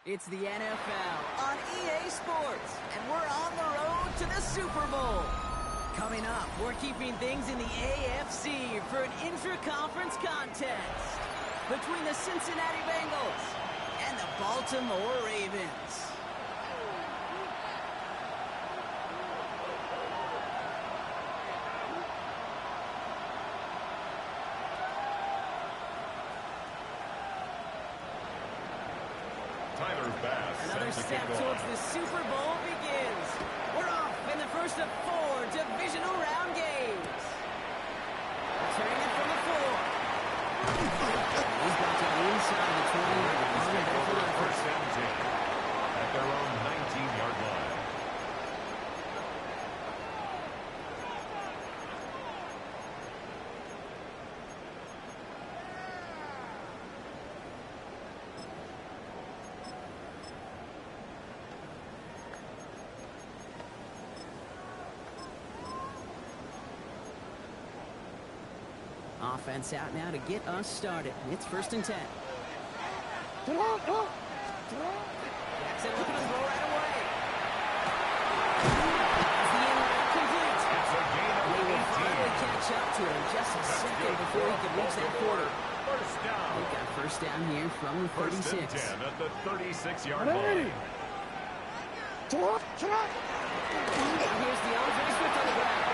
It's the NFL on EA Sports, and we're on the road to the Super Bowl. Coming up, we're keeping things in the AFC for an intra-conference contest between the Cincinnati Bengals and the Baltimore Ravens. Another step towards the Super Bowl begins. We're off in the first of 4 divisional round games. Returning it from the 4. He's got to the inside the 20. First and 10 at their own 19-yard line. Offense out now to get us started. It's first and 10. Jackson looking to throw right away. As the end route complete. They will finally catch up to him just a second before he can reach that 40. First down. They've got first down here from the 36. First and 10 at the 36-yard line. Here's the on-base swift on the ground.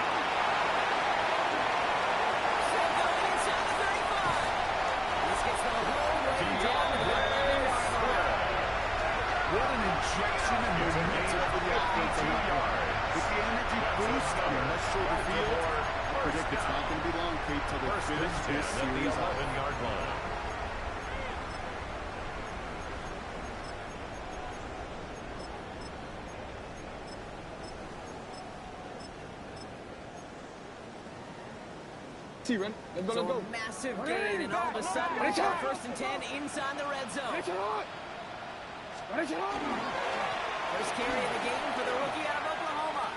What an injection and momentum for the offense. With the energy boost and much shorter field, I predict it's not going to be long, Kate, till they finish this series off. 11-yard line. So a massive gain, and all of a sudden, we got first and 10 inside the red zone. First carry of the game for the rookie out of Oklahoma.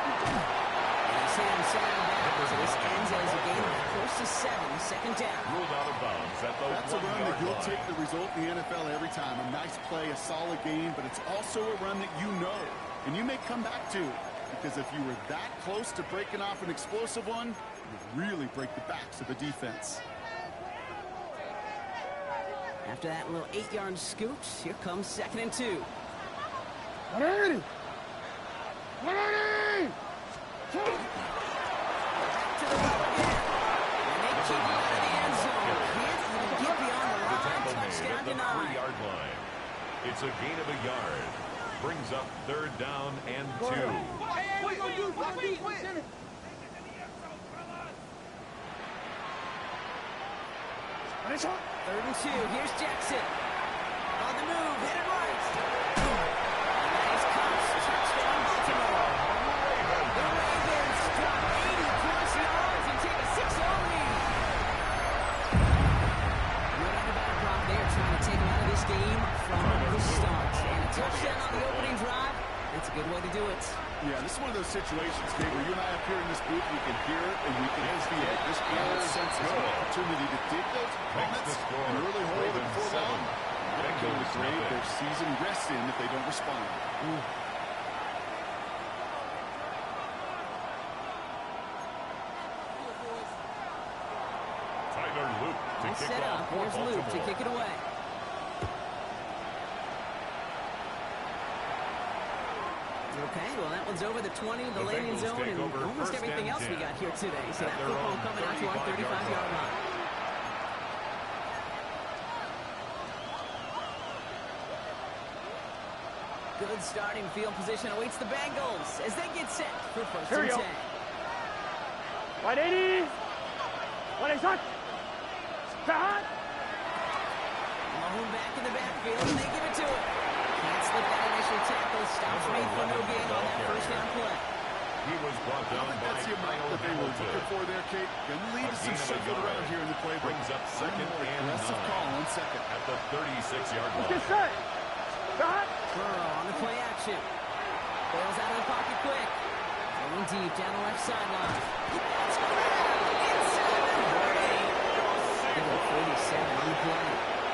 And he's hit him center back, so this ends as a gain of close to 7, second down. Ruled out of bounds at the 1-yard line. That's a run that you'll take the result in the NFL every time. A nice play, a solid game, but it's also a run that you know, and you may come back to. Because if you were that close to breaking off an explosive one, you would really break the backs of the defense. After that little 8-yard scoot, here comes second and 2. To the ball again. And they keep him out of the end zone. Can't even get beyond the line. Touchdown denied. 3-yard line. It's a gain of a yard. Brings up third down and 2. Third and 2. Here's Jackson. On the move. Hit it right. Nice comes. Touchdown Baltimore. The Ravens drop 80-plus yards and take a 6-0 lead. No doubt about it, Brock. They are trying to take him out of this game from the start. And a touchdown on the opening drive. That's a good way to do it. Yeah, this is one of those situations, Dave, where you and I up here in this booth, we can hear it and we can feel it. This game senses an opportunity to dig those opponents and really hold it before long. They're going to grade their season rest in if they don't respond. Tyler Luke to kick set off up. for Here's Luke to kick it away. Okay, well, that one's over the 20, the landing zone, and almost everything else we got here today. So that football coming out to our 35-yard line. Good starting field position awaits the Bengals as they get set for first and 10. 180. 180. Mahomes back in the backfield, and they give it to him. Can't slip that initial tackle. Stops made for no gain on that first down play. He was brought down by That's the amount that they were looking for there, Kate. Going to lead to some shuffling around here in the playbook. Brings up second and aggressive 9. call on second. At the 36-yard line. Get set. Stop. Burrow on the play action. Bails out of the pocket quick. Going deep down the left sideline. That's grabbed inside the 30. They go 47 on the play.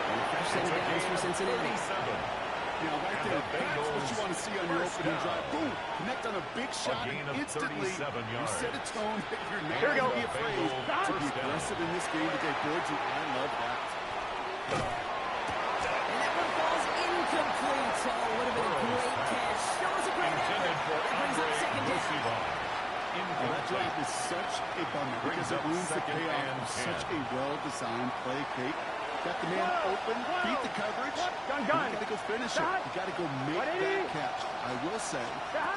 And a fresh set of downs for Cincinnati. 37. You know, right there, that's what you want to see on your opening drive. Boom, connect on a big shot, and instantly you set a tone that you're not going to be afraid to be aggressive in this game today. Boards, I love that. And that one falls incomplete. Oh, would have been a great catch. That was a great effort. That brings up second down. Well, that drive is such a bummer because it ruins the payoff of such a well-designed play, Kate. Got the man open, beat the coverage. You got to go finish it. You got to go make that catch. I will say,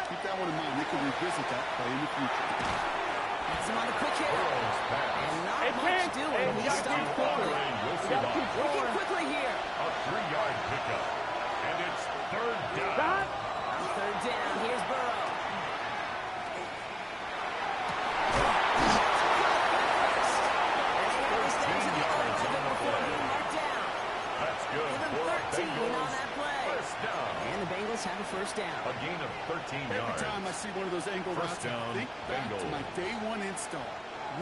keep that one in mind. They can revisit that play in the future. Has him on a quick hit. And not much doing. He stopped quickly. Working quickly here. A 3-yard pickup. And it's third down. On third down, here's Burrow. Have a first down. A gain of 13 yards. Every time I see one of those angle routes, I think back to my day one install.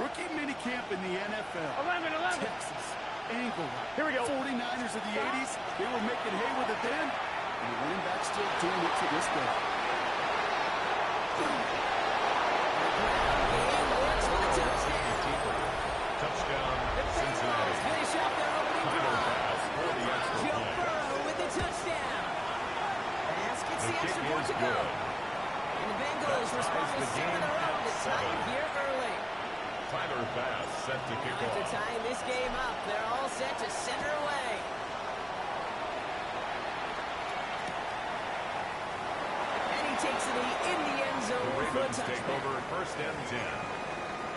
Rookie minicamp in the NFL. 11. Texas. Angle route. Here we go. 49ers of the 80s. They were making hay with it then. And the running back still doing it to this day. Touchdown, Cincinnati. Finish off their opening drive. Joe Burrow with the touchdown. Gets the extra point to go. And the Bengals respond with 7 in a row to tie it here early. Tyler Bass set to kick off. After tying this game up, they're all set to center away. And he takes it in the end zone The for a Ravens take touchdown. over first and 10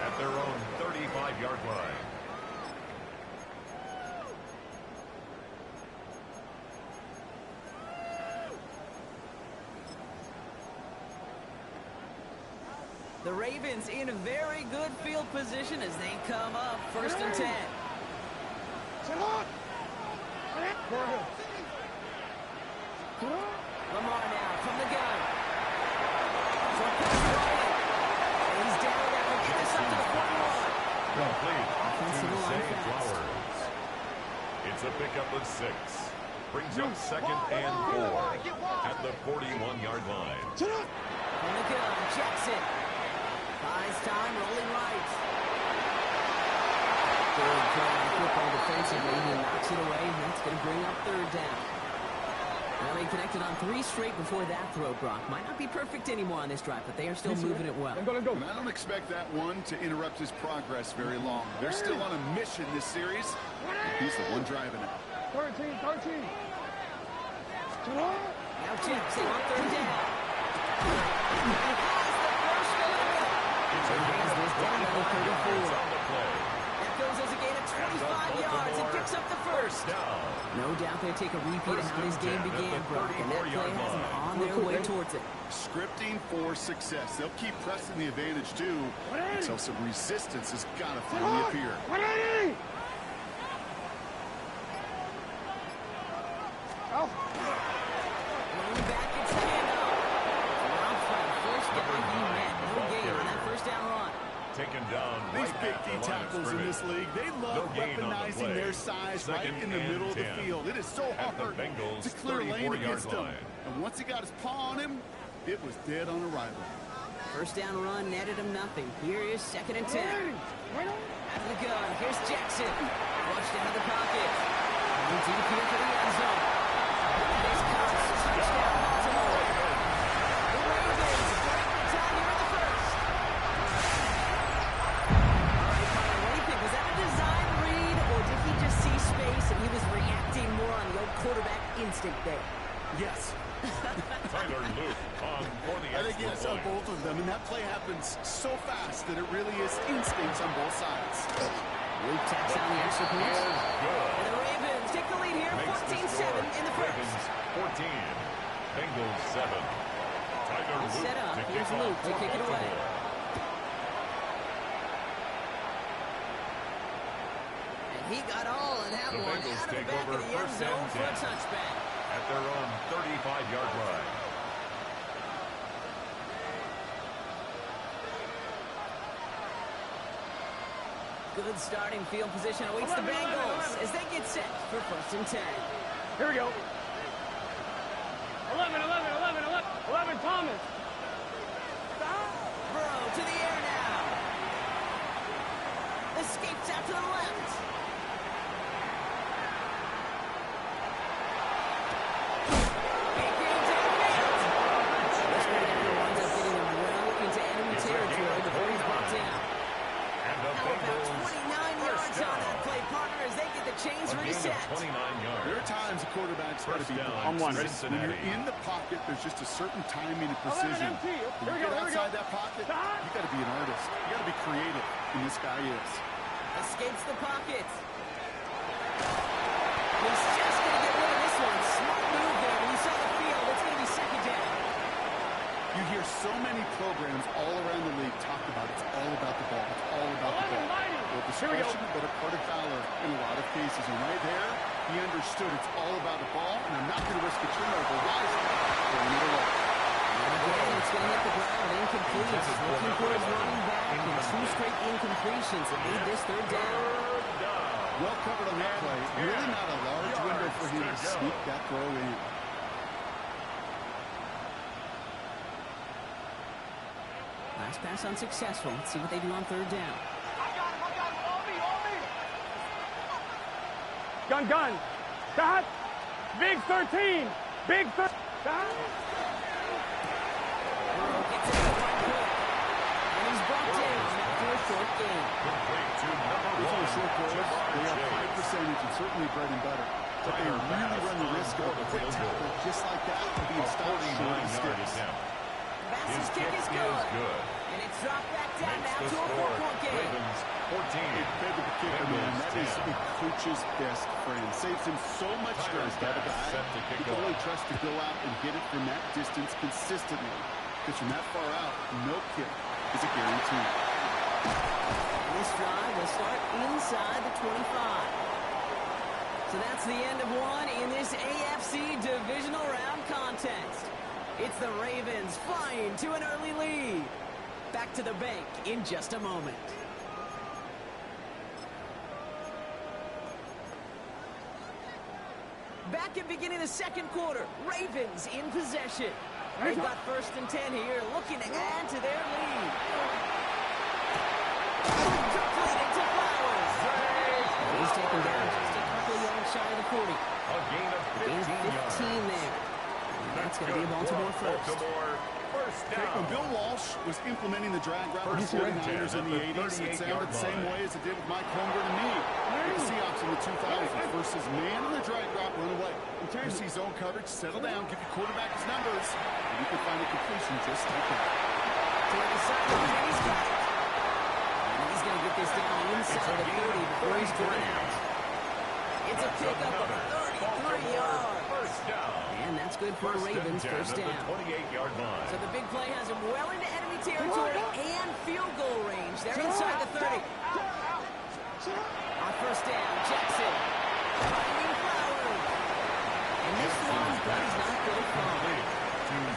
at their own 35-yard line. The Ravens in a very good field position as they come up first and 10. Lamar now from the gun. He's down there. We'll get this up to the 41. Complete Offensive to line Zay fouls. Flowers. It's a pickup of 6. Brings up second and 4 at the 41-yard line. From the gun, Jackson. Buys time, rolling right. Good play on football defensively. He knocks it away, and that's going to bring up third down. Well, they connected on 3 straight before that throw, Brock. Might not be perfect anymore on this drive, but they are still moving it well. And I don't expect that one to interrupt his progress very long. They're still on a mission this series. He's the one driving it. 13. Now Jackson on third down. He has the first down to 34. That goes as a gain of 25 yards and picks up the first. No doubt they take a repeat of how this game began, Brock, and that play has them on their way towards it. Scripting for success. They'll keep pressing the advantage, too, until some resistance has got to finally appear. 180! Oh. Running back gets the handoff. First down, he met. No gain on that first down run. Taken down. These right big at D the line of tackles in this scrimmage. league, they love weaponizing their size right in the middle of the field. It is so hard to clear lane against them. And once he got his paw on him, it was dead on arrival. First down run netted him nothing. Here is second and 10. Out of the gun, here's Jackson. Flushed out of the pocket. Coming deep here for the end zone. This comes touchdown Baltimore. The Ravens break the tie here in the first. All right, Connor, what do you think? Was that a design read, or did he just see space and he was reacting more on the old quarterback instinct there? Yes. Tyler Luke on for the I think yes on both of them, and that play happens so fast that it really is instincts on both sides. Luke taps down the extra point. And the Ravens take the lead here, 14-7 in the first. Ravens 14, Bengals 7. All set up. Here's Luke to kick it away. And he got all of that one out of the back of the end zone for a touchback. At their own 35-yard line. Good starting field position awaits the Bengals as they get set for 1st and 10. Here we go. 11, Thomas. Burrow to the air now. Escapes out to the left. Big gain downfield. Winds up getting him well into enemy territory before he's brought down. And the How about Bengals 29 yards on that play, partner, as they get the chains a gain reset. of 29 yards. There are times a quarterback's got to First be down, blind. on one. When Cincinnati. you're in the pocket, there's just a certain timing and precision. MT. Here When we you go, get here we outside go. that pocket, Stop. you got to be an artist. You got to be creative, and this guy is. Escapes the pocket. He's just going to get rid of this one. Smart move there. When you saw the field, it's going to be 2nd down. You hear so many programs all around the league talk about it's all about the ball. It's all about the ball. Well, Here we go. discretion, but a part of valor in a lot of cases. And right there, he understood it's all about the ball, and I'm not going to risk a turnover. Why is it? Throwing it away. Again, it's going to hit the ground. Incomplete. Looking for his running back. And 2 straight incompletions that made this 3rd down. Well covered on that play. Really not a large window for him to sneak that throw in. Last pass unsuccessful. Let's see what they do on 3rd down. Gun. Stop. Big 13. Big 13. Stop. Burrow gets it at 1 quick. And he's brought down after a short gain. Complete to number Those are 1. short goals. They have Chase. high percentage and certainly bread and butter. But they really run the risk of a quick tackle just like that and being stopped short of sticks. Bass's kick is good. And it's dropped back down now Makes to the a score 4-point game. Ravens 14. A fed to the kicker, man. That is Bengals a coach's best friend. Saves him so much stress to have a guy Set to kick he can off. really trust to go out and get it from that distance consistently. Because from that far out, no kick is a guarantee. This drive will start inside the 25. So that's the end of one in this AFC Divisional Round contest. It's the Ravens flying to an early lead. Back to the bank in just a moment. Back at beginning of the 2nd quarter, Ravens in possession. They've got 1st and 10 here, looking to add to their lead. Completed to Flowers. He's taken down just a couple yards shy of the 40. A gain of Gain 15 yards. 15 there. And that's going to be a Baltimore first. Baltimore first down. When Bill Walsh was implementing the drag route with the 49ers in the 80s, it sounded the same way as it did with Mike Holmgren and me. The Seahawks in the 2000s versus man in the drag route, run away. You see zone coverage, settle down, give your quarterback his numbers, and you can find a completion just like that. To the sideline, and he's got it. And he's going to get this down inside the 30 before he's driven out. It's a pickup of 33 yards. First down. And that's good for the Ravens, first At down. the 28-yard line. So the big play has him well into enemy territory and field goal range. They're inside the 30. On 1st down, Jackson. Finding Flowers. And this one does not go far.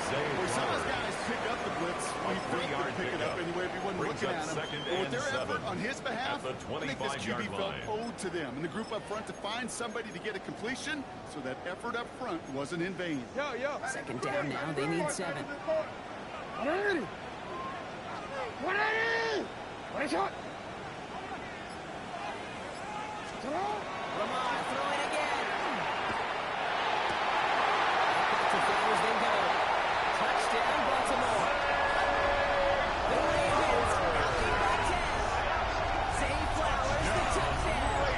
Well, some of those guys pick up the blitz. We three-yard pick it up pickup. anyway if he wasn't Brings looking up at him. second But with and their 7 effort on his behalf, at the I think this 25-yard QB felt line. owed to them. And the group up front to find somebody to get a completion so that effort up front wasn't in vain. Yo. 2nd down now, they need 7. 180. 180. What a shot. Lamar throwing again. Back to Flowers they go. Touchdown, Baltimore. The Ravens out lead by 10. Zay Flowers, the touchdown.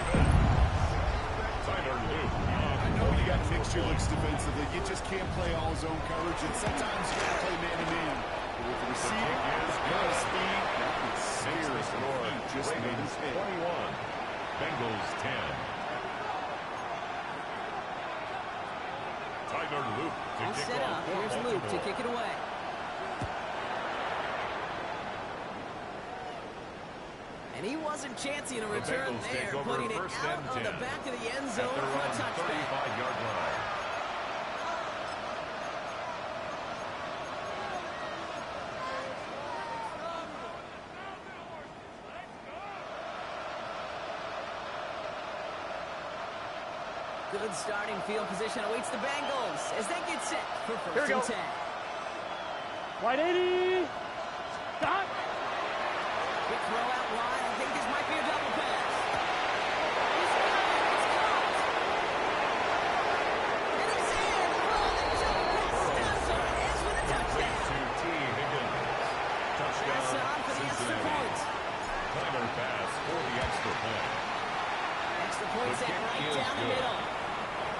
Tyler Luke. I know you got mixture looks defensively. You just can't play all zone coverage, and sometimes you got to play man-to-man. But with the receiver, the speed, that was Makes the serious. score. He just made Ravens his head. 21. Bengals 10. Tyler Luke to All kick set off up. for Here's Luke to Baltimore. kick it away. And he wasn't chancing a return Bengals take there, over putting it first out and on the 10 back of the end at zone their for a own touchback. 35-yard line. Good starting field position awaits the Bengals as they get set for Here we first go. and 10. Wide 80. Stop. Quick throw out wide. I think this might be a double pass. He's got it. It's caught. And he's in. Oh, the jump pass stops on it. Ends with a touchdown. To T. Higgins. Touchdown, Pass on for the extra Cincinnati. point. Tyler pass for the extra point. Extra point set kick right is down the good. middle.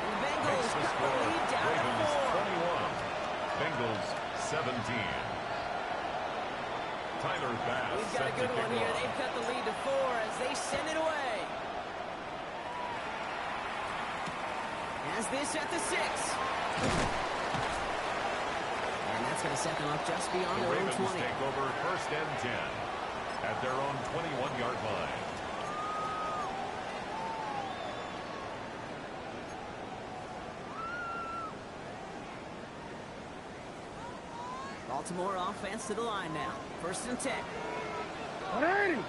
And the Bengals Makes the cut the score. lead down to Ravens 4. 21. Bengals 17. Tyler pass. We've got a set to good one kick here. off. They've cut the lead to 4 as they send it away. As this at the 6. And that's going to set them up just beyond The their own Ravens 20. take over first and 10 at their own 21-yard line. Baltimore offense to the line now. First and 10. 180.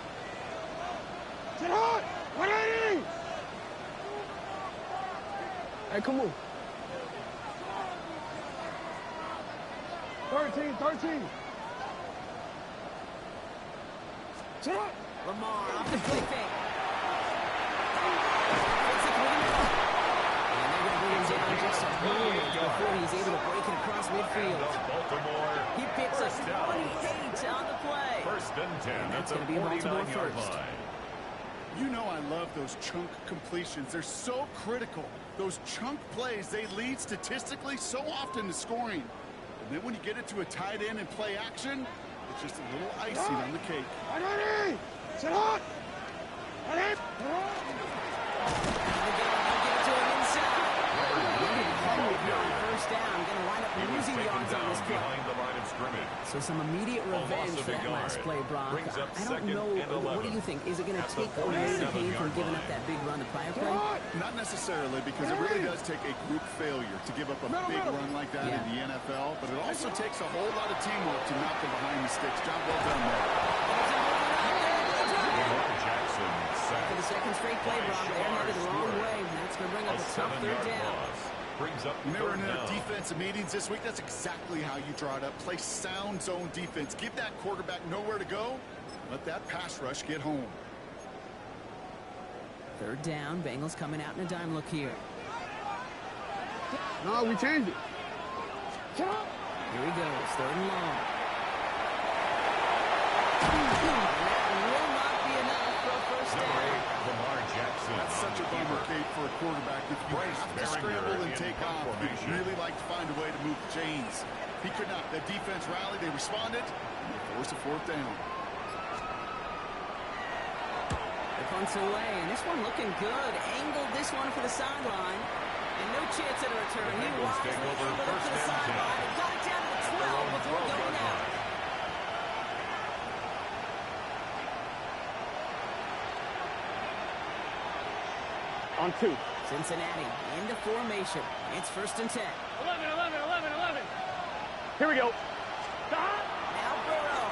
Sit hot. 180. Hey, come on. 13. Sit hot. Lamar off the quick fake. It's a quick middle. And they're going to bring him down just a moment before he's able to break it across midfield. Baltimore. He picks up First down. 28 on the play. First and 10 And at that's the gonna be a Baltimore 49-yard first. line. You know I love those chunk completions. They're so critical. Those chunk plays, they lead statistically so often to scoring. And then when you get it to a tight end and play action, it's just a little icing on the cake. 180. Sit hot. 180. They'll give it to him inside. First down. Going to wind up He was losing taken yards on down this play. behind the line of scrimmage. So some immediate A loss revenge of for a that yard. last play, Brock. Brings up I don't second know. and 11 What do you think? Is it going to at the take away the pain 47-yard from giving up line. that big run the prior play? Not necessarily, because it really does take a group failure to give up a big run like that in the NFL, but it also takes a whole lot of teamwork to knock them behind the sticks. Job well done there. Lamar Jackson For the sacked. second straight play, Brock, they're headed the wrong way. And that's going to bring A up a tough third 7-yard down. loss. Brings up When they were third in their down. defensive meetings this week, that's exactly how you draw it up. Play sound zone defense. Give that quarterback nowhere to go. Let that pass rush get home. Third down. Bengals coming out in a dime look here. No, we changed it. Sit hot. Here he goes. Third and long. That will not be enough for a first Number down. 8, Lamar Jackson. That's on such a the bummer, keeper. Kate, for a quarterback. If you Bryce have to Baringer scramble and in take punt off, formation. you'd really like to find a way to move the chains. He could not. That defense rallied. They responded. And they forced a fourth down. The punt's away, and this one looking good. Angled this one for the sideline. And no chance at a return. The He Bengals take wisely over angled it first to the and 10 sideline and got it down to the at their 12 own before 12-yard going out. line. On 2. Cincinnati into formation. It's first and 10. 11. Here we go. Stop. Now Burrow.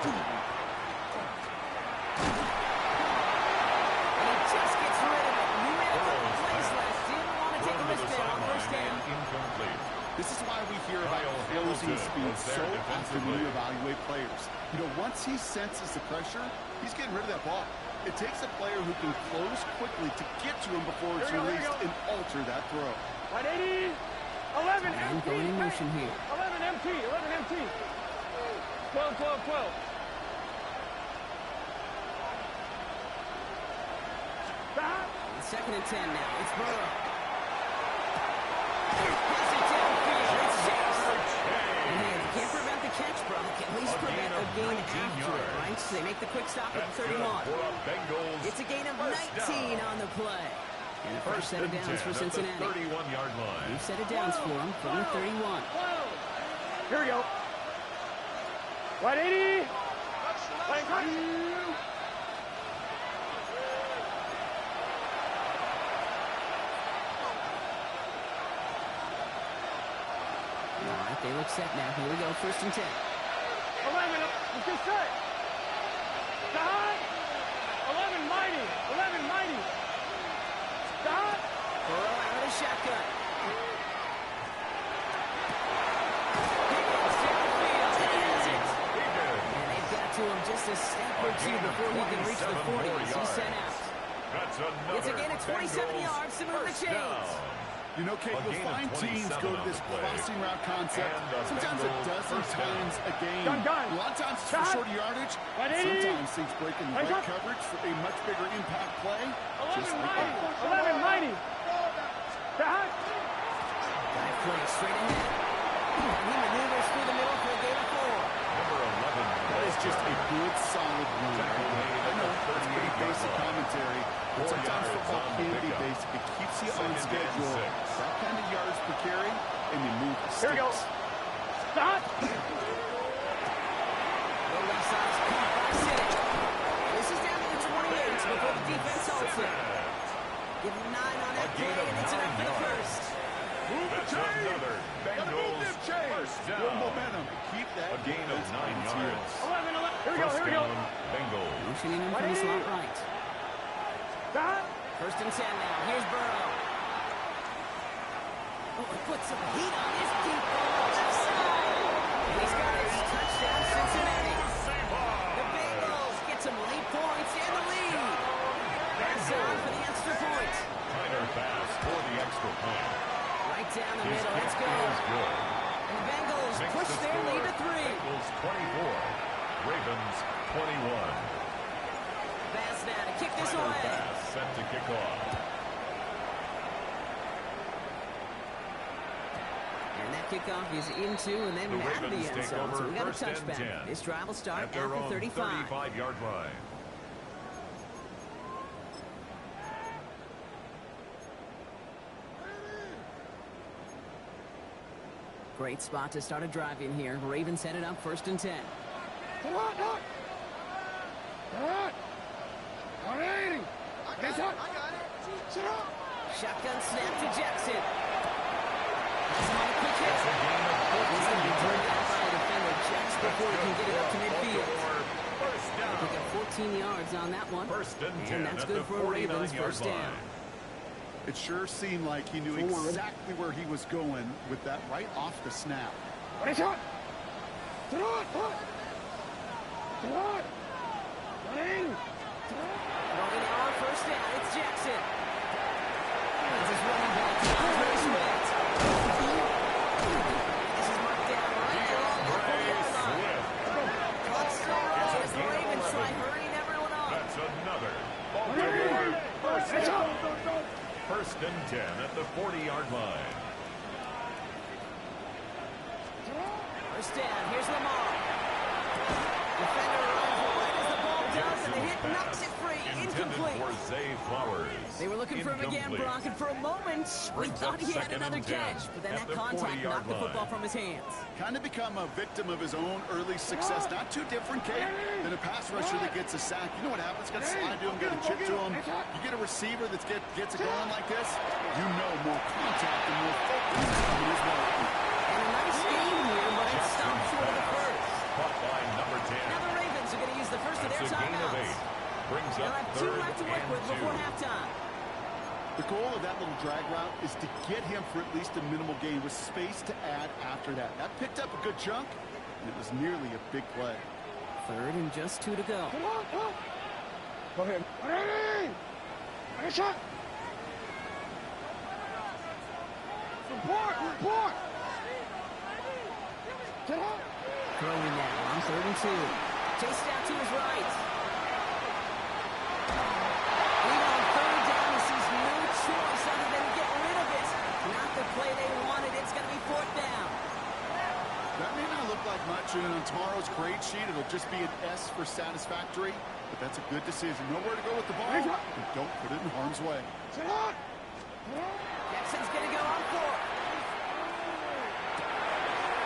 And he just gets rid of it. He made a couple plays last. Didn't want to take a Thrown to risk the there on sideline first down. and incomplete. This is why we hear about Kyle closing Hamilton speed was there so often defensively. when you evaluate players. You know, once he senses the pressure, he's getting rid of that ball. It takes a player who can close quickly to get to him before it's Here we go, here we released go. and alter that throw. 180. 11 And MT. going in motion here. 11 MT. 11 MT. 12. Stop. Second and 10 now. It's Burrow. Pass it downfield. It's Chase. Man, you can't prevent the catch, Brock. At least prevent a gain 19 after it, yards. right? So they make the quick stop at That's the good 31. for a Bengals It's a gain of first 19 down. on the play. And the first set of and downs 10 for at the Cincinnati. 31-yard line. New set of downs for him from the 31. 12. Here we go. 180. All right, they look set now. Here we go, 1st and 10. 11, let's get set. Stop. 11, mighty. 11, mighty. Stop. Burrow out of the shotgun. And they've got to him just a step or two before he can reach the 40 as he's sent out. It's a gain of 27 yards to move the chains. You know, Kate, you'll find teams go to this crossing route concept sometimes a dozen times a game. A lot of times it's for shorter yardage. Sometimes things break in the right coverage for a much bigger impact play. 11, mighty. Stop. Guy plays straight ahead. And he maneuvers through the middle for a gain of 4. That is just a good, solid run. I know that's pretty basic commentary, but sometimes football can be basic. It keeps you on schedule. That kind of yards per carry, and you move the sticks. Here we go. Stop. Low left side's caught by City. This is down to the 20 yards before the defense holds it. Give him 9 on that play, and it's enough for the first. Move the chains! Gotta move them chains! Good momentum. Keep that. A gain of 9 yards. 11. Here we go, here we go. Bengals. Motioning him from the slot right. Stop. 1st and 10 now. Here's Burrow. Oh, put some heat on his deep ball left side. And he's got his touchdown, Cincinnati. The Bengals get some late points and the lead. Pass on for the extra point. Minor pass for the extra point. Right down the middle. Let's go. Good. And the Bengals push their lead to 3. Bengals 24. Ravens 21. Pass now to kick this Minor away. pass set to kick off. And that kickoff is into and then The out of the Ravens end take zone. So over we got a 1st and touchback. 10. This drive will start At their at the own 35. 35-yard line. Great spot to start a drive in here. Ravens headed up 1st and 10. Come on, look. Come on. 180. Get up. Sit up. Shotgun snap to Jackson. That's not a quick hit. It's a gain of He's going to be 14 turned yards. out by a defender just before he can get it up to midfield. First down. Pick up 14 yards on that one. 1st and 10 And that's at good the for a Ravens 49-yard first down. line. It sure seemed like he knew exactly where he was going with that right off the snap. Ready, shot. Sit on. Sit on. 180. Throwing now on 1st down. It's Jackson. It's his running back. Andre Swift. This is marked down right along the 40-yard line. Clock still rolling as the Ravens try hurrying everyone up. That's another. Ball First and 10 at the 40-yard line. 1st down. Here's Lamar. Defender runs right as the ball does, and the hit knocks it free. Incomplete. For Zay Flowers. They were looking for him again, Brock, and for a moment, we Brings thought up he had 2nd another and 10 catch, but then at that the contact 40-yard knocked the football line. from his hands. Kind of become a victim of his own early success. Not too different, Kate, than a pass rusher that gets a sack. You know what happens? Got to slide to him, get a chip to him. You get a receiver that gets it going like this, you know more contact and more focus is coming his way. And a nice game here, but it stopped short of the first. Caught by number 10. Now the Ravens are going to use the first of their That's a gain of 8. timeouts. Brings They'll up have 2 3rd left to work and with 2. before halftime. The goal of that little drag route is to get him for at least a minimal gain with space to add after that. That picked up a good chunk, and it was nearly a big play. 3rd and just 2 to go. Come on. Go ahead. 180. Ready, shot. Report. Sit up. Throwing now on 3rd and 2. Chased out to his right. Even on 3rd down, he sees no choice other than to get rid of it. Not the play they wanted. It's going to be 4th down. That may not look like much, and on tomorrow's grade sheet, it'll just be an S for satisfactory, but that's a good decision. Nowhere to go with the ball, and don't put it in harm's way. Sit up. Jackson's going to go on 4th.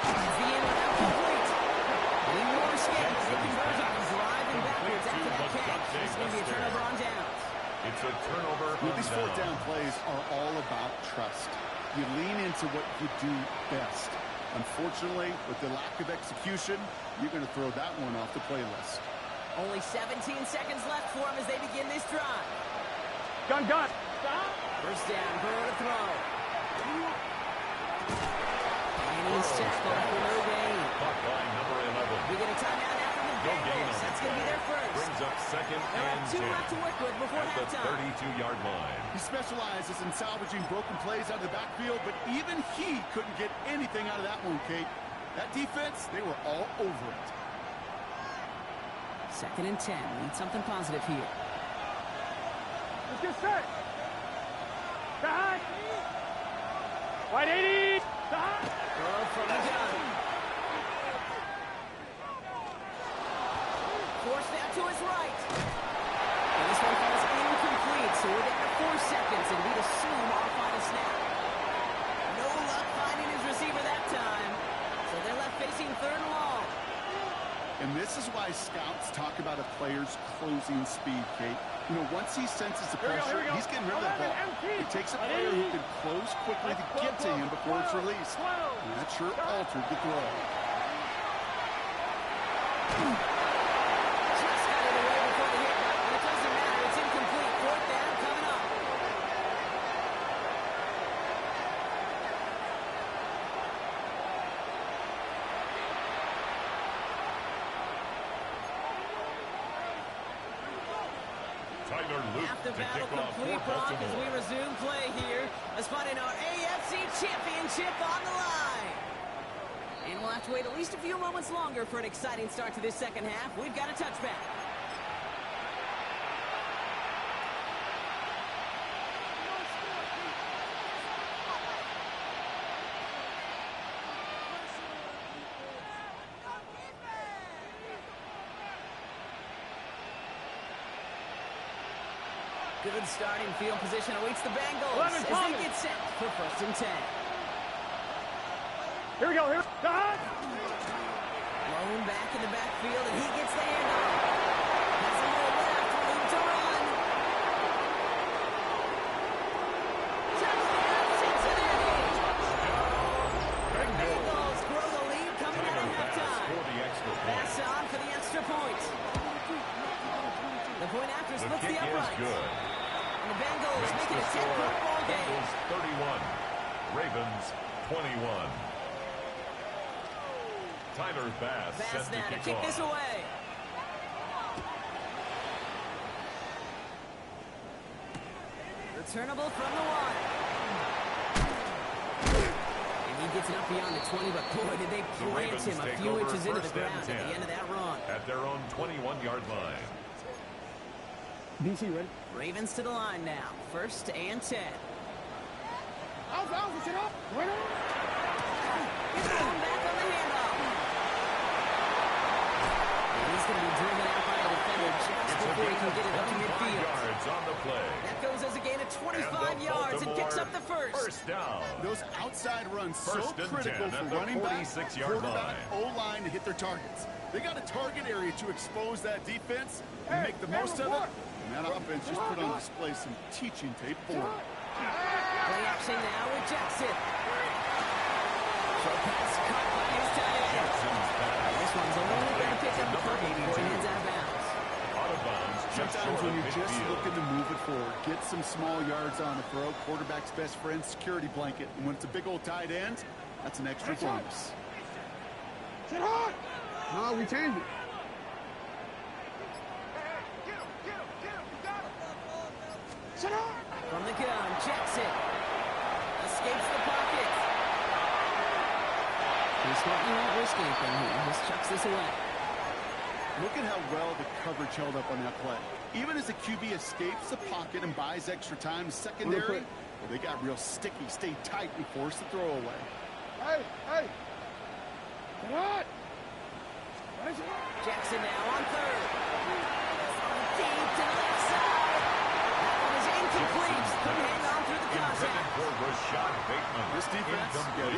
The end without complete. Any more escape. They convert on him driving backwards after that catch. This is going to be a turnover on downs. It's a turnover on These down. 4th down plays are all about trust. You lean into what you do best. Unfortunately, with the lack of execution, you're going to throw that one off the playlist. Only 17 seconds left for him as they begin this drive. Gun. First down, Burrow to throw. And he's tackled for no gain. Clock line number 11. We get a timeout now from the No gain Bengals. on That's the going to be play. their first. Brings up second They'll and have 2 left to 10 work with before at the halftime. 32-yard line. He specializes in salvaging broken plays out of the backfield, but even he couldn't get anything out of that one, Kate. That defense, they were all over it. Second and 10. Need something positive here. Let's get set. Back. Wide 80. Burrow from the gun. Forced out to his right. And this one falls incomplete, so we're down to 4 seconds, and we'd assume our final snap. No luck finding his receiver that time, so they're left facing 3rd and long. And this is why scouts talk about a player's closing speed, Kate. You know, once he senses the pressure, he's getting rid of that ball. It takes a player who can close quickly to get to him before it's released. And that sure altered the throw. Just got it away before the hit, but it doesn't matter. It's incomplete. 4th down coming up. Tyler Luke Half the to battle kick off complete, for Brock, as we Baltimore. resume play here. As finding our AFC Championship on the line. And we'll have to wait at least a few moments longer for an exciting start to this second half. We've got a touchback. Good starting field position awaits the Bengals as they get set for 1st and 10. Here we go. Here. Blown back in the backfield, and he gets the handoff. Has a little left, room to run. Touchdown, Cincinnati! Bengals grow the lead coming out of halftime. For the extra point. Pass on for the extra point. The point after The splits kick the is uprights. good. And the Bengals Makes make it the a score 10-point ball game. Bengals 31, Ravens 21. Tyler Bass Bass set now to to kick this off. away. Returnable from the 1. And he gets it up beyond the 20, but boy, did they The plant Ravens him a take few over inches into the 1st and ground at 10 the end of that run. at their own 21-yard line. DC ready. Ravens to the line now. 1st and 10. Out, sit up. Right on. He's going back on the handoff. And he's going to be driven out by a defender just before he can get it up to 25 midfield. yards on the play. That goes as a gain of 25 yards and picks up the first. First down. Those outside runs so 1st and critical 10 for at the running back, 46-yard quarterback, line. O-line to hit their targets. They got a target area to expose that defense and make the most of it. And that offense just put on display some teaching tape for it. Play action now with Jackson. Short pass caught by his tight end. Jackson's pass. This one's only going to pick up a couple before he heads out of bounds. Out of bounds, just Sometimes short when of you're just midfield. looking to move it forward, get some small yards on a throw, quarterback's best friend, security blanket. And when it's a big old tight end, that's an extra bonus. Sit hard. No, we changed it. Sit hard. From the gun, Jackson escapes the pocket. He's smartly not risk anything here. Just chucks this away. Look at how well the coverage held up on that play. Even as the QB escapes the pocket and buys extra time, secondary, well, they got real sticky, stayed tight, and forced the throw away. Hey. Sit hard. Jackson now on 3rd. Deep to the left side. That one is incomplete. Couldn't hang on through the Intended contact. for Rashad Bateman. This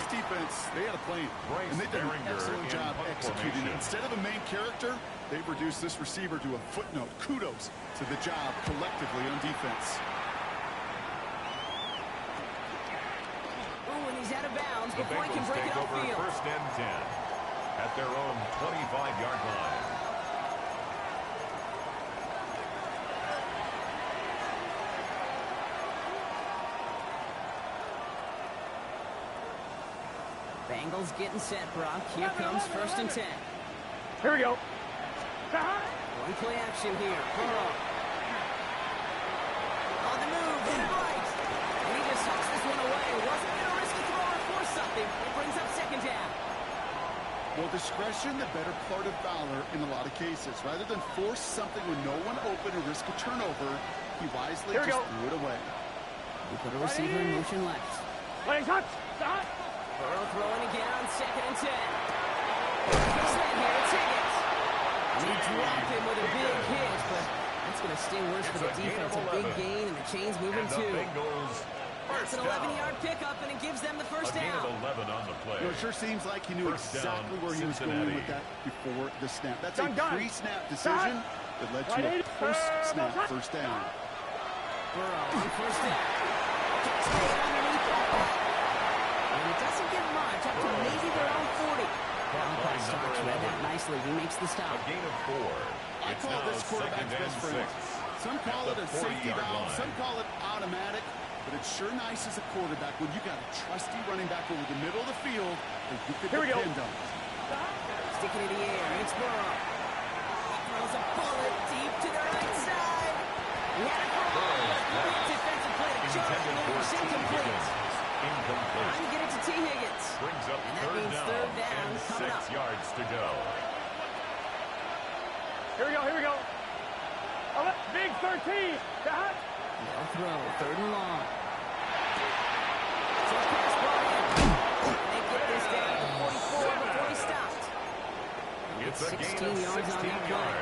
defense, they had a plan. Bryce And they did an Behringer excellent in job punt executing it. formation. Instead of a main character, they've reduced this receiver to a footnote. Kudos to the job collectively on defense. Ooh, and he's out of bounds The before he can Bengals break it take over upfield. first and 10 at their own 25-yard line. Bengals getting set, Brock. Here comes first and 10. Here we go. One play action here. Burrow. On the move, hit it right. And he just hucks this one away. Wasn't going to risk a throw or force something. It brings up second down. Well, discretion, the better part of valor in a lot of cases. Rather than force something with no one open or risk a turnover, he wisely just threw it away. We put a receiver in motion left. Burrow throwing again on second and 10. He's set here. It's Higgins. And he dropped him with a big hit, but that's going to sting worse for the defense. A big gain, and the chain's moving too. That's an 11-yard pickup, and it gives them the first down. A gain of 11 on the play. You know, it sure seems like he knew exactly where he was going with that before the snap. That's a pre-snap decision that led to a post-snap first down. Burrow on first down. Stay underneath that. And it doesn't get much, up to maybe their own 40. Starks read that nicely. He makes the stop. A gain of 4. I call this quarterback's best friend. Some call it a safety valve, some call it automatic, but it's sure nice as a quarterback when you got a trusty running back over the middle of the field that you could depend on. Sticking in the air, it's Burrow. He throws a bullet deep to the right side. He had it for a ball, but defensive play to charge him over incomplete. Trying to get it to T. Higgins. Brings up and that means third down coming up. 6 yards to go. Here we go. Big 13. No throw, third and long. So pass ball in. They get this down to 44 before he stopped. It's a 16 gain of yards 16 on that play.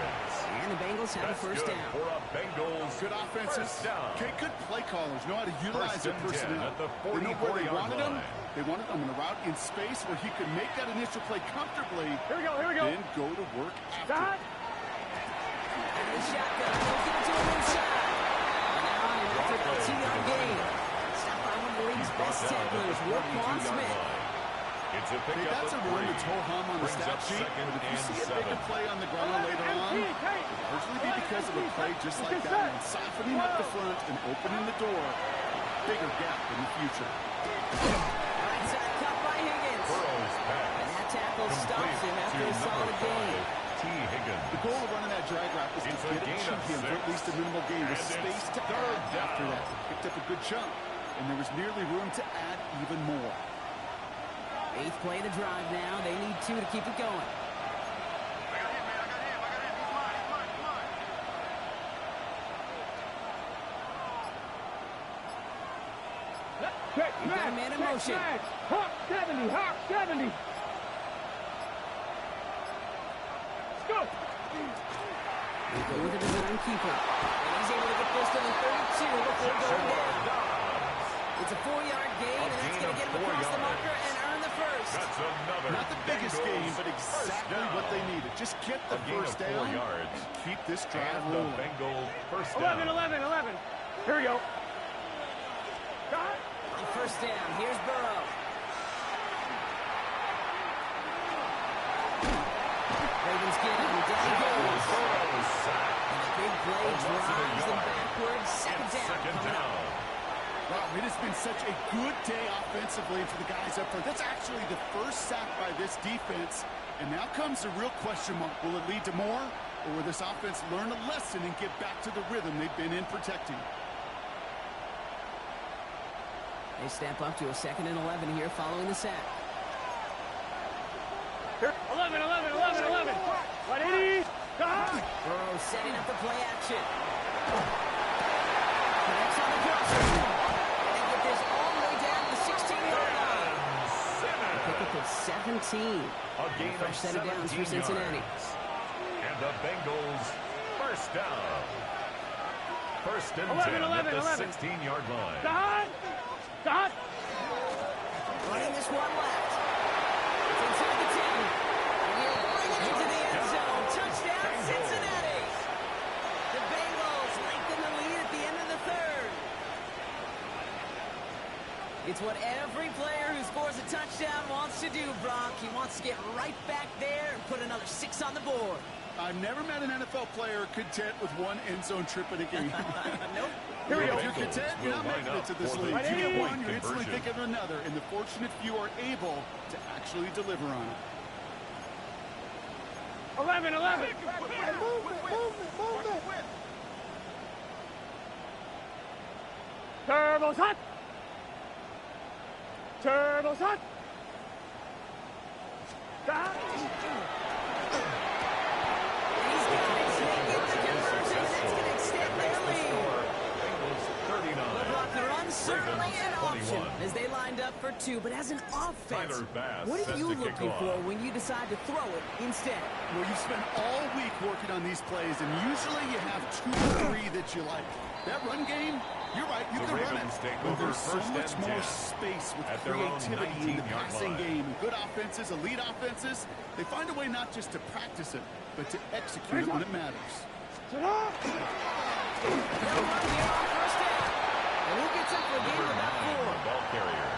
And the Bengals have a first down. For a Bengals. Good offenses. Okay, good play callers know how to utilize their personnel. They know where they wanted him. They wanted him in a route in space where he could make that initial play comfortably. Here we go. Then go to work after. And the shotgun. They'll get it to him inside. And now after a 2-yard gain. Stopped by one of the league's best tacklers, Roquan Smith. It's a pickup. That's a run that's ho-hum on the stat sheet. But if you see a bigger play on the ground later on, it'll largely be because of a play just like that one, softening up the front and opening the door. Bigger gap in the future. Right side cut by Higgins. Burrow's pass. And that tackle stops him after a solid gain. T. Higgins. The goal of running that drag route was to get it to him for at least a minimal gain with space to add after that. Picked up a good chunk, and there was nearly room to add even more. 8th play of the drive now. They need 2 to keep it going. We've got a man in motion. Hawk 70. Let's go. They go with a design keeper. And he's able to get this to the 32 before going down. It's a 4-yard gain, and that's going to get him across the marker and earn the first. That's another. Not the biggest gain, but exactly what they needed. Just get the first down and keep this drive rolling. Bengals first down. 11. Here we go. On first down, here's Burrow. Ravens get him, down he goes. And a big play drives them backwards. Second down. Well, it has been such a good day offensively for the guys up front. That's actually the first sack by this defense. And now comes the real question mark. Will it lead to more? Or will this offense learn a lesson and get back to the rhythm they've been in protecting? They step up to a 2nd and 11 here following the sack. 11. 180. Burrow setting up the play action. Connects on the crosser. And they get this all the way down to the 16-yard line. A pickup of 17. A gain Fresh set of downs for Cincinnati. And the Bengals first down. First and 11, 10 at the 16-yard line. Stop. Running this one left. It's inside the 10. Into the end zone. Touchdown, Cincinnati. The Bengals lengthen the lead at the end of the 3rd. It's what every player who scores a touchdown wants to do, Brock. He wants to get right back there and put another 6 on the board. I've never met an NFL player content with one end zone trip in a game. Nope. Here we go. If you're content, you're not making it to this league. You get one, you instantly think of another, and the fortunate few are able to actually deliver on it. 11. Movement. Turbo's hot. Turbo's hot. He's got it. Making the conversion. That's going to extend their lead. But Brock, the run certainly an option as they lined up for 2. But as an offense, what are you looking for when you decide to throw it instead? Well, you spend all week working on these plays, and usually you have 2 or 3 that you like. That run game, you're right, you can run it. But there's so much more space with creativity in the passing game. And good offenses, elite offenses, they find a way not just to practice it, but to execute it when it matters. They'll run here on first down. And who gets up for a game about 4? Ball carrier.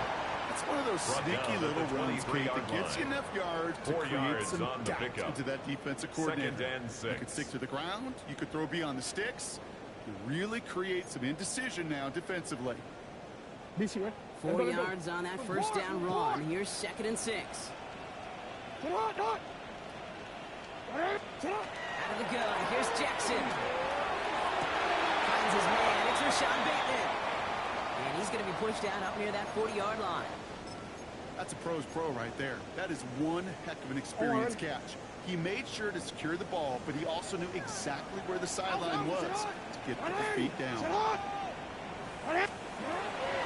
It's one of those sneaky little runs, Kate, that gets you enough yards to create some doubt into that defensive coordinator. 2nd and 6. You could stick to the ground. You could throw beyond the sticks. You really create some indecision now defensively. 4 yards on that first down run. Here's 2nd and 6. Out of the gun. Here's Jackson. Finds his man. It's Rashawn Bateman. And he's going to be pushed out up near that 40-yard line. That's a pro's pro right there. That is one heck of an experienced catch. He made sure to secure the ball, but he also knew exactly where the sideline was to get the feet down.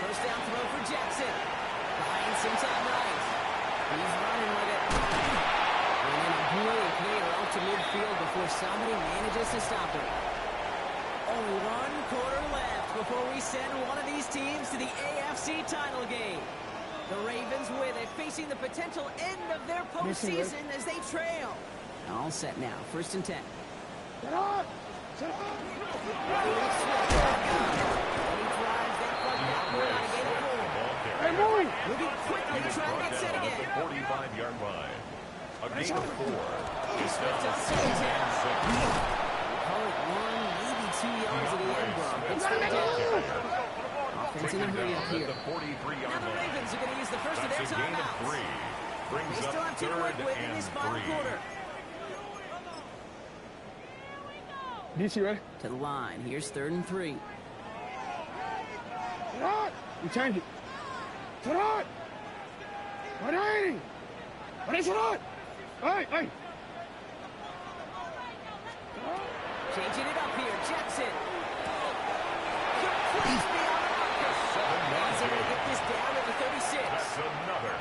First down throw for Jackson. Behind some time right. He's running with it. And then a brilliant clear out to midfield before somebody manages to stop him. Only 1 quarter left before we send one of these teams to the AFC title game. The Ravens with it, facing the potential end of their postseason as they trail. All set now, 1st and 10. Moving quickly, trying to get set again. 45-yard line. A gain of 4. He's slipped up 2 down. Call it 1, maybe 2 yards at the end, Brock. It's 3rd down. Offense in a hurry up here. Now the Ravens are going to use the first of their timeouts. They still have 2 to work with in this final quarter. To the line. Here's 3rd and 3. You change it. Hey! Changing it up here. Jackson. Complete beyond the marker. He's able to get this down at the 36. That's another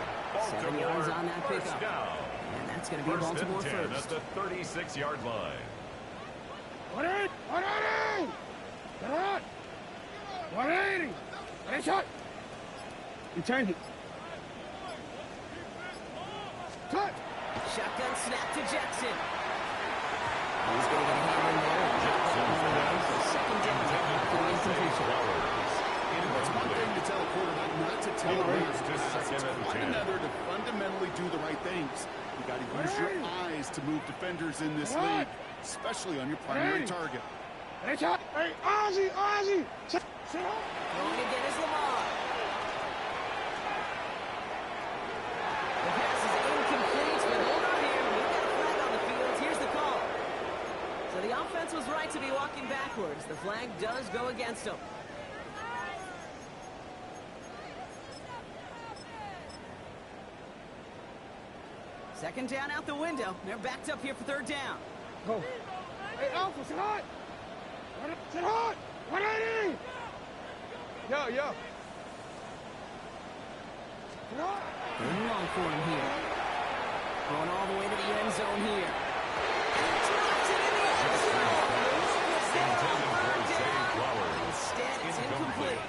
7 yards on that pickup. Down. And that's going to be Baltimore first. At the 36-yard line. You change it. Cut. Shotgun snap to Jackson. He's going to get a hand in there. Second down. It's one thing to tell a quarterback not to tell a man to quite another to fundamentally do the right things. You got to use your eyes to move defenders in this league, especially on your primary target. Hey, Ozzy! Throwing again is Lamar. The pass is incomplete, but hold on here. We've got a flag on the field. Here's the call. So the offense was right to be walking backwards. The flag does go against them. Second down out the window. They're backed up here for 3rd down. Go. Hey, Alpha, sit hot! Sit hot! 180! Yo. Sit hot! Going long for him here. Going all the way to the end zone here. Instead, it's incomplete.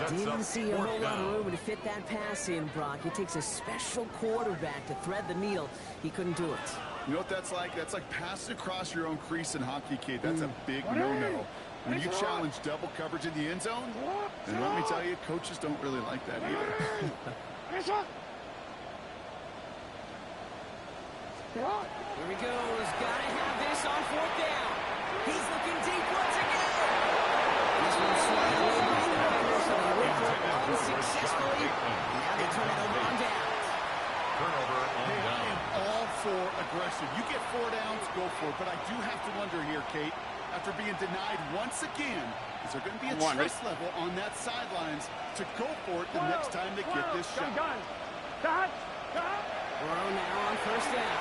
Didn't see a whole lot of room to fit that pass in, Brock. It takes a special quarterback to thread the needle. He couldn't do it. You know what that's like? That's like passing across your own crease in hockey, kid. That's a big no-no. When you challenge double coverage in the end zone, and let me tell you, coaches don't really like that either. Here he goes. Gotta have this on 4th down. He's looking deep once again. This one swung away by the defender, so they went for it unsuccessfully. Now they turn it over on downs. Turnover on Hey, I down. am all for aggression. You get 4 downs, go for it. But I do have to wonder here, Kate, after being denied once again, is there going to be a trust level on that sidelines to go for it the next time they get this shot? Burrow now on 1st down.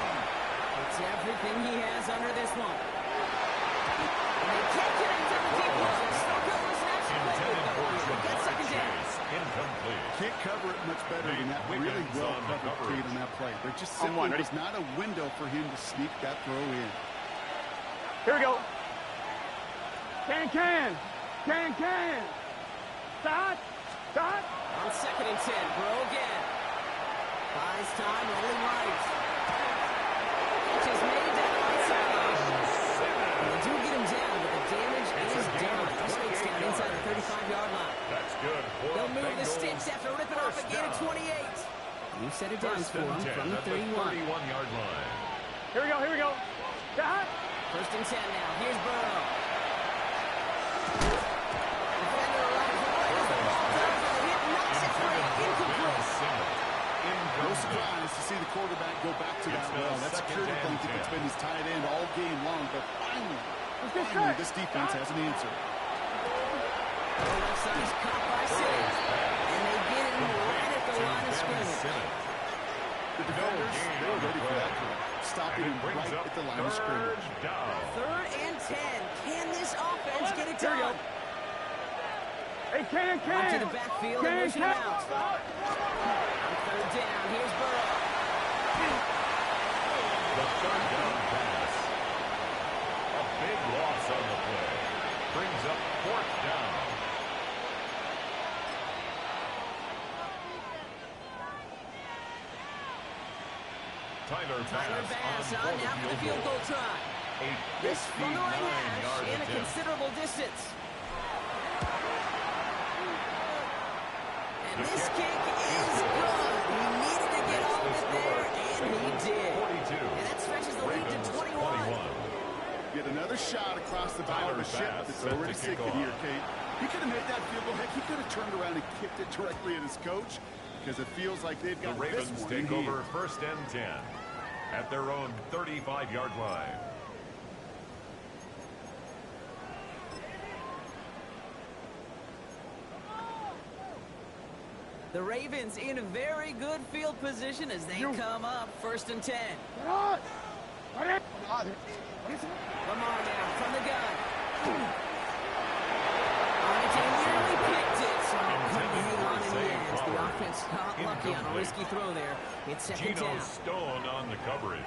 It's everything he has under this one. And they can't get into the deep ones. Still was an extra play with them. Get 2nd down. Incomplete. Can't cover it much better than that. Really well covered Kate on that play. There just simply was not a window for him to sneak that throw in. Here we go. Can. Start. On 2nd and 10. Burrow again. Buys time, rolling right. Catch is made down the right sideline. And they do get him down, but the damage is done. This makes down inside the 35-yard line. That's good. They'll move the sticks after ripping off a gain of 28. You set it down for him from the 31. 31-yard line. Here we go. Start. 1st and 10 now. Here's Burrow. Defender arrives right as the ball comes, and the hit knocks it free. Incomplete. No surprise to see the quarterback go back to that well. That security blanket that's been his tight end all game long, but finally, this defense has an answer. The left side is caught by Simmons, and they get him right at the line of scrimmage. The defenders, they were ready for that throw, stopping him right at the line of scrimmage. 3rd and 10. Can this offense get it done? Hey, can. To the backfield and pushing him out. On 3rd down, here's Burrow. The 3rd down pass. A big loss on the play. Brings up 4th down. Tyler Bass on now for the field goal try. This from the right hash in a considerable distance. And this kick is good. He needed to get all of it there, and he did. 42. And that stretches the lead to 21. Get another shot across the bow of the ship that's already sinking here, Kate. He could have made that field goal. Heck, he could have turned around and kicked it directly at his coach because it feels like they've got the Ravens this one take over 1st and 10 at their own 35-yard line. The Ravens in a very good field position as they come up 1st and 10. Lamar now from the gun. He nearly picked it, so couldn't hang on in the end. The offense got lucky on a risky throw there. It's 2nd down. Stone on the coverage.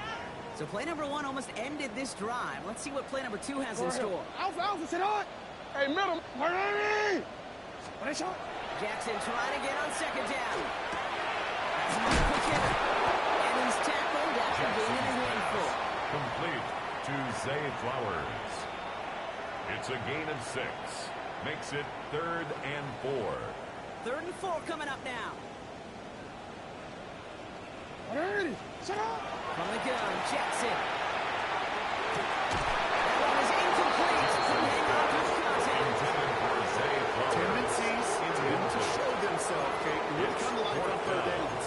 So play number 1 almost ended this drive. Let's see what play number 2 has in store. Alpha, sit on. Hey, middle. Jackson trying to get on 2nd down. That's a quick hitter. And he's tackled after being in a handful. Complete to Zay Flowers. It's a gain of 6. Makes it 3rd and 4. 3rd and 4 coming up now. From the gun, Jackson. That one is incomplete. Tendencies tend to show themselves, Kate, and really come to life on 3rd downs.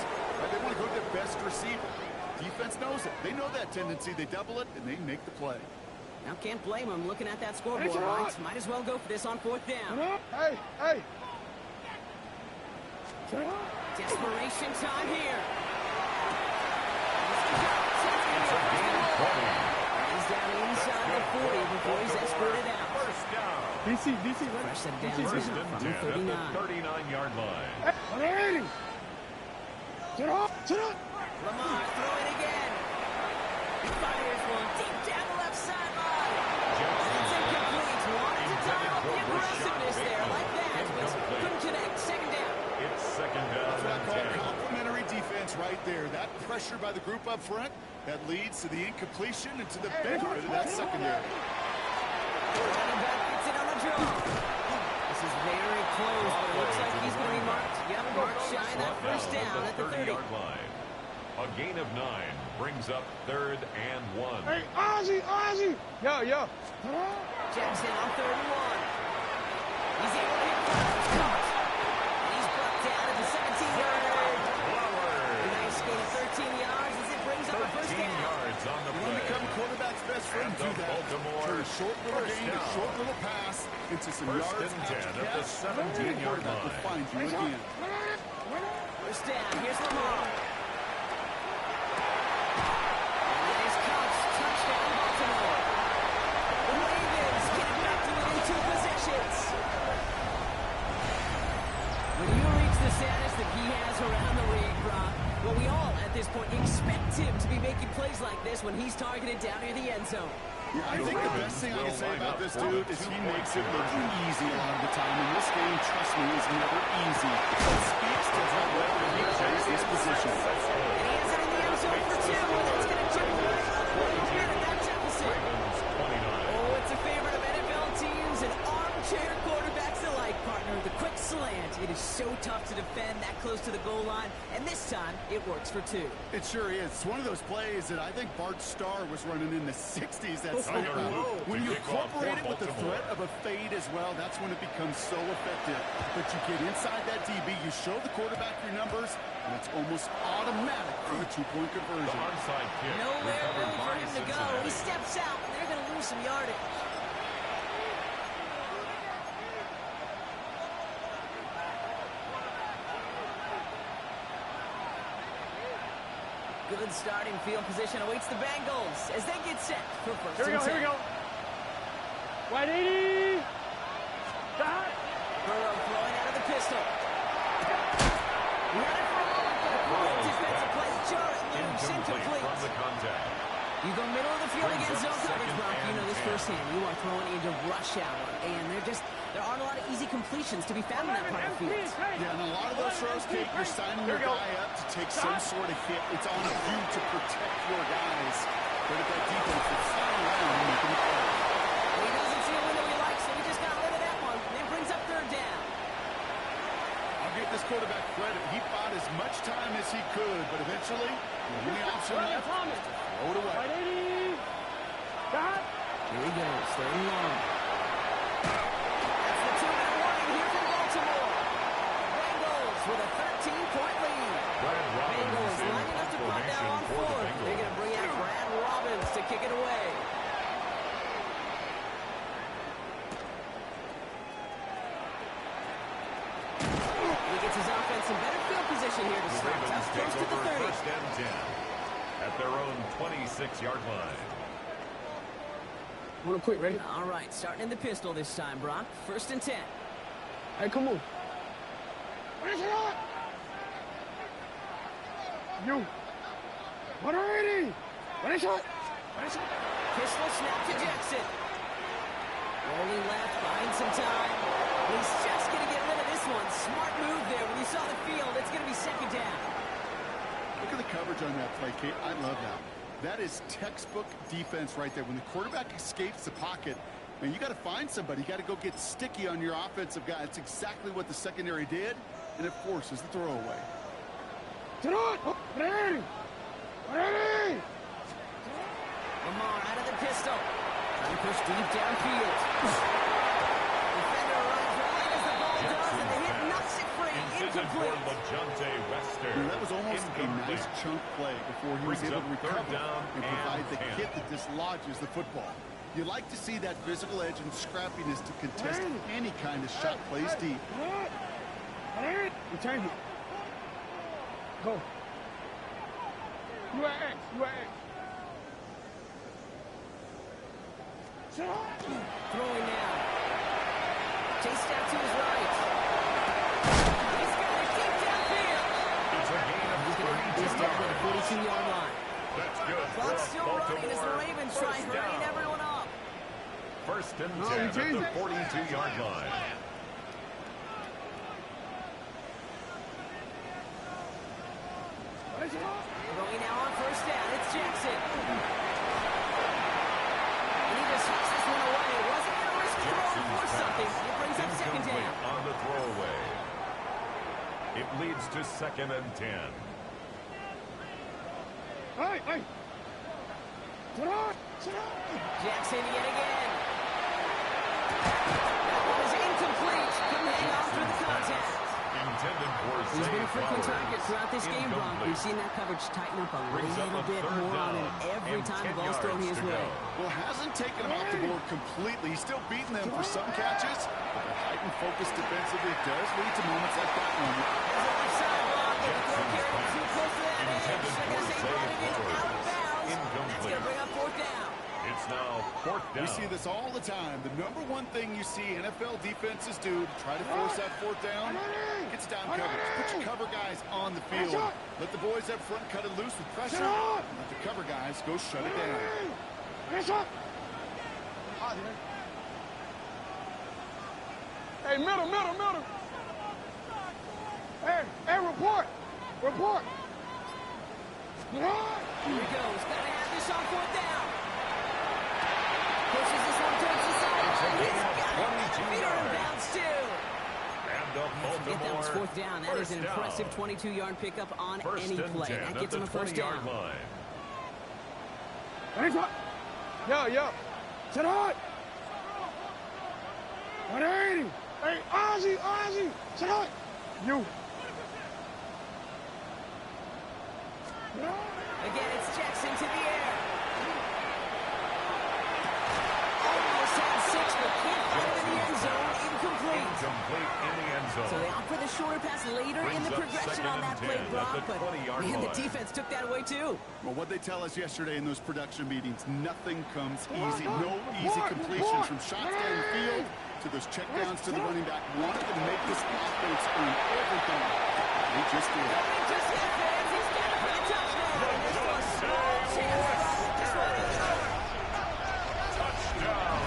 They want to go to their best receiver. Defense knows it. They know that tendency. They double it, and they make the play. Now can't blame him looking at that scoreboard, right? Might as well go for this on 4th down. Hey. Desperation time here. He's down inside the 40 before he's escorted out. 1st down. DC, Fresh set down First from and the 10 39. at the 39-yard line. Lamar throwing again. He fires one deep down the left sideline. It's incomplete. Wanted to dial up the aggressiveness there like that, but couldn't connect. 2nd down. It's 2nd down. That's what I call complimentary defense right there. That pressure by the group up front, that leads to the incompletion and to the benefit of that secondary. Running back gets it on the strong. This is very close, but it looks like he's going to be marked. Yep, marked shy of that first down at the 30-yard line. A gain of 9 brings up 3rd and 1. Hey, Ozzy, Ozzy. Yo. Jackson on 3rd and 1. He's able to hit first. Caught. And he's brought down at the 17-yard line. A nice gain of 13 yards as it brings up a first down. Yards on the You want to become quarterback's best friend, do that. Turn a short little gain, a short little pass into some yards. And 10 at the 17-yard line. Will find you again. First down. Here's Lamar. Touchdown, Baltimore. The Ravens getting back to within 2 possessions. When you reach the status that he has around the league, Brock, well, we all, at this point, expect him to be making plays like this when he's targeted down near the end zone. Yeah, I think the best thing I can say about this dude is he makes it look easy a lot of the time. And this game, trust me, is never easy. It speaks to how well he plays this position. And he has it in the end zone for 2, and it's going to chip away at that deficit. Oh, it's a favorite of NFL teams and armchair quarterbacks alike, partner. The quick slant. It is so tough to defend that close to the goal line, and this time it works for 2. It sure is. It's one of those plays that I think Bart Starr was running in the 60s. That's when you incorporate it with the threat of a fade as well, that's when it becomes so effective. But you get inside that DB, you show the quarterback your numbers, and it's almost automatic for a 2-point conversion. Nowhere room for him to go. He steps out, and they're going to lose some yardage. Good starting field position awaits the Bengals as they get set for first and 10. Here we go. 180. Burrow throwing out of the pistol. Running for a moment, but a great defensive play. Jarrett moves incomplete. From the contact. You go middle of the field against zone coverage, Brock. You know this firsthand. You are throwing into rush hour, and there aren't a lot of easy completions to be found in that part of the field. Yeah, and a lot of those throws, Kate, you're signing your guy up to take some sort of hit. It's on you to protect your guys. But if that defense is flying around and making the play. Well, he doesn't see a window he likes, so he just got rid of that one. And it brings up 3rd down. I'll give this quarterback credit. He fought as much time as he could, but eventually, the only option left is to throw it away. 180. Here he goes, 3rd and long. That's the 2-minute warning here from Baltimore. Bengals with a 13-point lead. Bengals lining up to punt now on 4th. They're going to bring out Brad Robbins to kick it away. He gets his offense in better field position here to start. That's close to the 30. First and 10 at their own 26-yard line. Want to quit, ready? All right, starting in the pistol this time, Brock. 1st and 10. Hey, come on. You. 180. What is it? Pistol snap to Jackson. Rolling left, buying some time. He's just going to get rid of this one. Smart move there. When you saw the field, it's going to be 2nd down. Look at the coverage on that play, Kate. I love that. That is textbook defense right there. When the quarterback escapes the pocket, man, you got to find somebody. You got to go get sticky on your offensive guy. That's exactly what the secondary did, and it forces the throwaway. Lamar out of the pistol. Trying to push deep downfield. Defender runs right as the ball does, and the hit knocks it free. Incomplete. That was almost a nice chunk play before he was able to recover and provide the hit that dislodges the football. You like to see that physical edge and scrappiness to contest any kind of shot plays deep. Return it. Go. You are X. Throwing now. Chased out to his right. He's got it deep downfield. It's a gain of 32 He's down at the 42-yard line. That's good. Clock's still running as the Ravens try hurrying everyone up. 1st and 10 at the 42-yard line. Throwing now on 1st down. It's Jackson. And he just hooks this one away. Wasn't going to risk throwing for something. nothing. It brings up second Incomplete down. on the throwaway. It leads to 2nd and 10. Hey, hey. Sit on. Sit on. Jackson yet again. That one is incomplete. Couldn't hang on through the contact. Intended for He's been a Zay frequent Flowers. target throughout this game, Bronk. Incomplete. We've seen that coverage tighten up a Brings up little a bit 3rd more on him down every and time the 10 ball's thrown yards his to way. go. Well, hasn't taken him off the board completely. He's still beating them for some catches, but the heightened focus defensively does lead to moments like that one. There's a left side block, but the throw Jackson's carried too close to that edge. intended I for guess they Zay brought it in out of Flowers. bounds. That's Incomplete. going to bring up 4th down. It's now 4th down. We see this all the time. The number one thing you see NFL defenses do to try to force that 4th down, it's down coverage. Put your cover guys on the field. Let the boys up front cut it loose with pressure. Let the cover guys go shut it down. Hey, middle. Hey, report. Here he goes. Got to have this on 4th down. Pushes this one towards the sideline. He's got it. That feet are in bounds, too. And a Forget that was Baltimore 4th down. That is an first impressive down. 22-yard pickup on First any and play. 10 That at gets him the a first 20-yard down. line. Yeah. Sit on. 180. Hey, Ozzy. Sit on. You. Again, it's Jackson to the air. Almost had 6, but can't find it in the end zone. Incomplete. Incomplete in the end zone. So they opt for the shorter pass later in the Brings up progression 2nd on that and play, 10 Brock, at the but 20-yard man, the line. defense took that away too. Well, what they tell us yesterday in those production meetings, nothing comes easy. No easy completions from shots down the field to those checkdowns to the running back. Wanted to make this offense earn everything. They just did. He just hit fans. He's got it for the touchdown. And there's still a small chance Brock this one is over. Touchdown,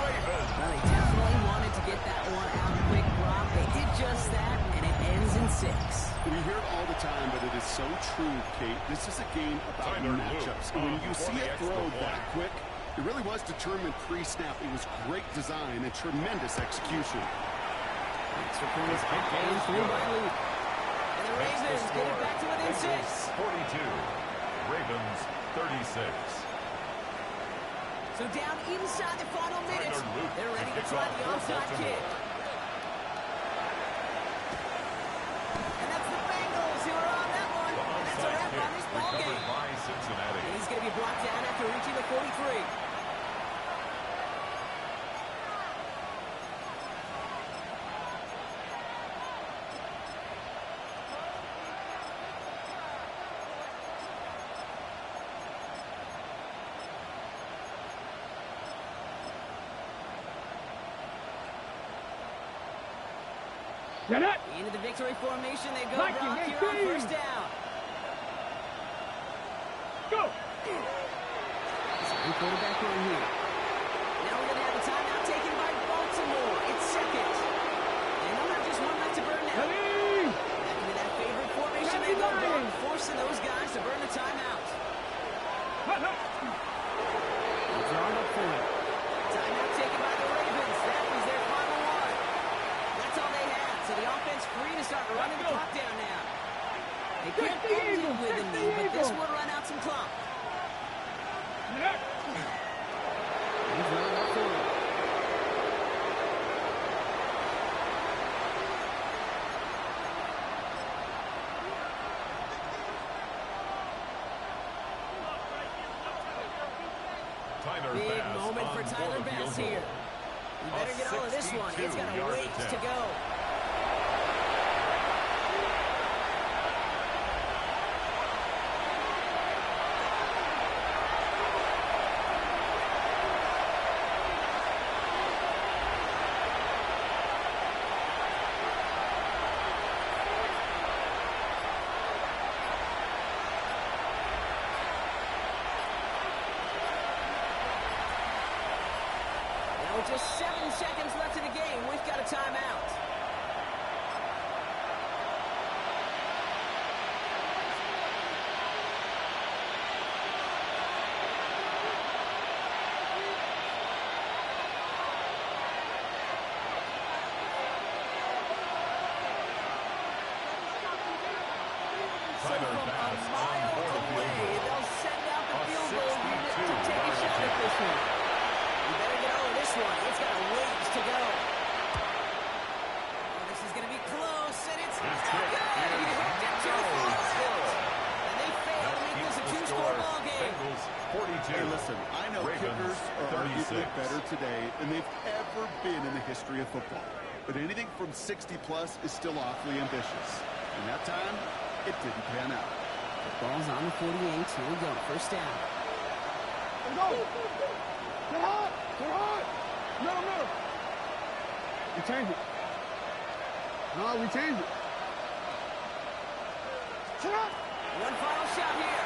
Ravens. Well, they definitely wanted to get that one out quick, Brock. They did just that, and it ends in 6. We hear it all the time, but it is so true, Kate. This is a game about Tyler matchups. Luke And when you for see the it extra throw point. that quick, it really was determined pre-snap. It was great design and tremendous execution. Extra point is getting through by Luke. And the Ravens get it back to within 6. 42. Ravens 36. So down inside the final minutes, Tyler Luke they're ready to kicks try off the for onside Baltimore. kick. And that's the Bengals who are on that one. The And that's a onside wrap kick on this ball recovered game. by Cincinnati. And he's going to be brought down after reaching the 43. Get it. Into the victory formation they go, Mikey, Brock, here on 18. first down. Go. Second quarterback run here. Now we're going to have a timeout taken by Baltimore. It's 2nd. And they'll have just one left to burn now. Ready. Back into that favorite formation they go, Brock, forcing those guys to burn the timeout. Hut. Drawn up for it. Timeout taken by the Ravens. That was their final one. That's all they had. So the offense free to start running the clock down now. They could have ended with a knee, but this would run out some clock. He's running up for it. Tyler Big Bass moment for on Tyler the Bass field here. goal. You better get all of this one. It's got a 62-yard ways to attempt. go. Now with just 7 seconds left in the game, we've got a timeout. So from a mile away, they'll send out the field goal unit to take a shot at this one. You better get over this one. It's got a ways to go. Oh, this is going to be close, and it's good. He hooked it too far. And they fail to make this a two-score ball game. Bengals 42. Hey, listen, I know Ravens, kickers are 36. arguably better today than they've ever been in the history of football. But anything from 60-plus is still awfully ambitious. And that time, it didn't pan out. The ball's on the 48. Here we go. First down. Let's go. Get hot. Get hot. Middle, middle. We change it. No, we change it. Shut up. One final shot here.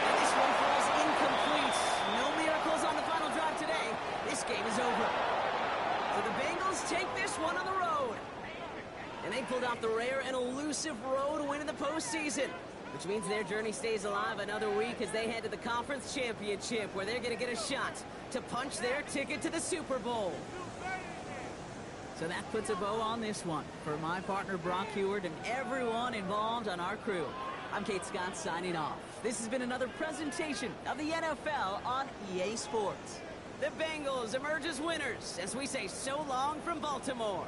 And this one falls incomplete. No miracles on the final drive today. This game is over. So the Bengals take this one on the road. And they pulled off the rare and elusive road win in the postseason, which means their journey stays alive another week as they head to the conference championship, where they're going to get a shot to punch their ticket to the Super Bowl. So that puts a bow on this one. For my partner Brock Heward and everyone involved on our crew, I'm Kate Scott signing off. This has been another presentation of the NFL on EA Sports. The Bengals emerge as winners as we say so long from Baltimore.